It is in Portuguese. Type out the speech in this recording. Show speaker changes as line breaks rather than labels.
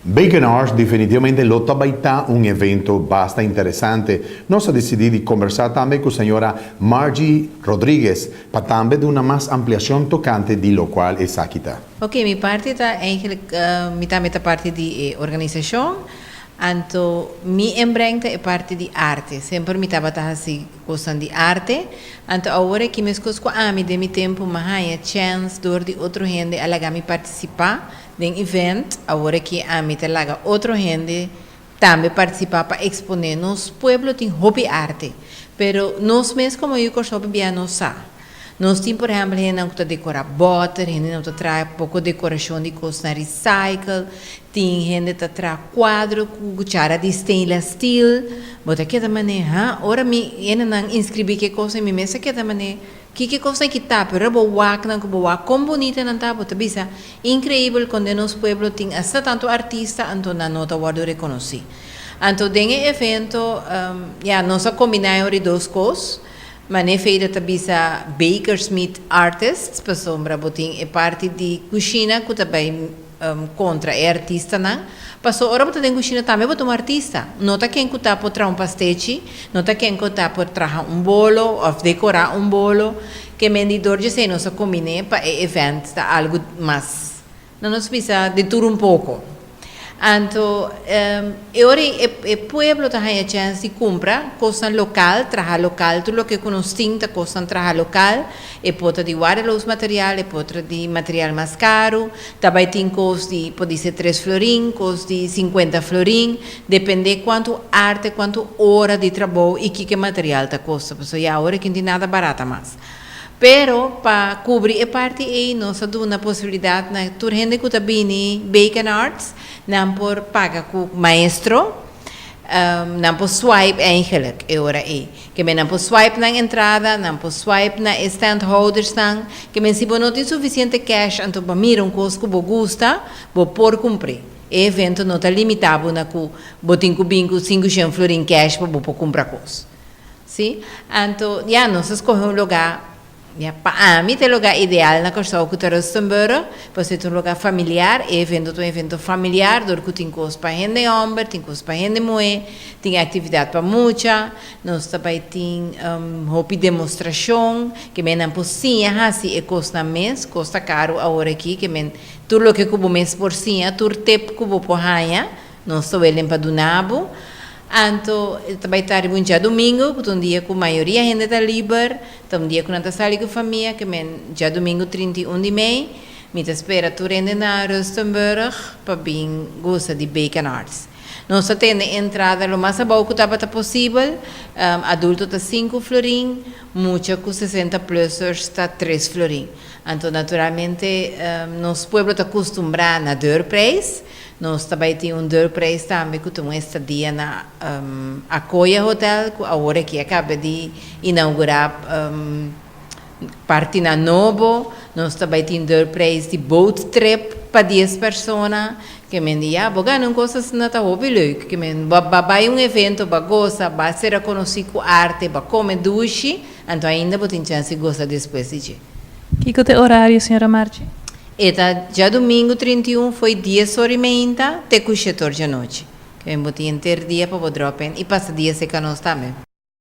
Bacon Arts definitivamente lo tabaita un evento bastante interessante. Nós decidimos conversar também com a senhora Margie Rodrigues para também de uma mais ampliação tocante de lo qual é aqui.
Ok, minha parte está eigenlijk, minha parte de organização, então minha empresa é parte de arte. Sempre me estava assim, coisa de arte. Então agora que me escuto me dê tempo, mas há chance de outra gente a me participar de evento. Agora que me talaga outra gente também participar para exponer. Nosso pueblo tem hobby arte, pero nós mesmos como eu que hobby bem não sabe. Nós temos, por exemplo, gente que decora botas, gente que traz pouco decoração de coisas na recycle, tem gente que traz quadro com cuchara de stainless steel, bota que da maneira, ora me não inscrevi que coisa em minha mesa que da maneira, que coisa que tá, pero boa não que boa, como bonita não tá, bota bisa, incrível quando nosso pueblo tem essa tanto artista, então na nota guardo reconheci. Então, nesse evento, nós combinamos duas coisas. Mas é feita também a Bakersmith Artists, para sombra botin é parte de cozinha que também contra é artista não. Passou hora botar em cozinha também botar artista. Não tá quem que tá por trazer pastete, não tá quem que tá por trazer bolo ou decorar bolo, que vendedor de sei nós combinamos para evento tá algo mais. Não nos precisa de tudo pouco. Então, o pueblo tem a chance de comprar coisas local, trazer local, tudo o que conhecem, coisas trazer local, e pode de guardar os materiais, pode de material mais caro, também tem coisas de, pode ser 3 florim, coisas de 50 florim, depende de quanto arte, quanto hora de trabalho e que material está custa, porque a hora que não tem nada barata mais. Pero para cobrir a parte aí, nós temos uma possibilidade na toda gente que está vindo Bacon Arts, não por pagar com maestro, não por swipe eigenlijk, é hora aí. Que não por swipe na entrada, não por swipe na stand holders não, que se não tem suficiente cash, então para mirar coisa que você gosta, você pode cumprir. O evento não está limitado na que você tem que vir com 500 florim cash para você comprar coisa. Sim? Então, nós escolhemos lugar. Para mim, é o lugar ideal na questão que está Rustenburg, porque é um lugar familiar, é um evento familiar, onde tem coisas para gente homem, tem coisas para gente mulher, tem atividade para muita, nós também temos hobby demonstração, que não possível, assim, é custa mês, custa caro agora aqui, que tudo o que cubo mês por cima, tudo tempo cubo por raia, nós estamos para donabo. Então, também está um dia domingo, que é um dia que a maioria da gente está livre, é um dia que não está saindo com a família, que é dia domingo 31 de maio, me espera tu rende na Rustenburg para vir gostar de Bacon Arts. Nós temos entrada o mais boa que está possível, adulto está 5 florim, muita com 60 plus está 3 florim. Então, naturalmente, nosso povo está acostumado na Deurpreis. Nós também temos Deurpreis também, que tem uma estadia na Acoia Hotel, que agora que acaba de inaugurar parte na Novo. Nós também temos Deurpreis de boat trip para 10 pessoas, que me diz, boga não coisas não está hobby leuk, que me vai evento, vai gostar, vai ser reconhecido com arte, vai comer duche, então ainda vou ter chance de gostar depois de.
Que é o horário, senhora Margie?
Já domingo 31 foi 10h30 até 7h da noite. Que eu vou ter dia para o drop e passa dia se nós também.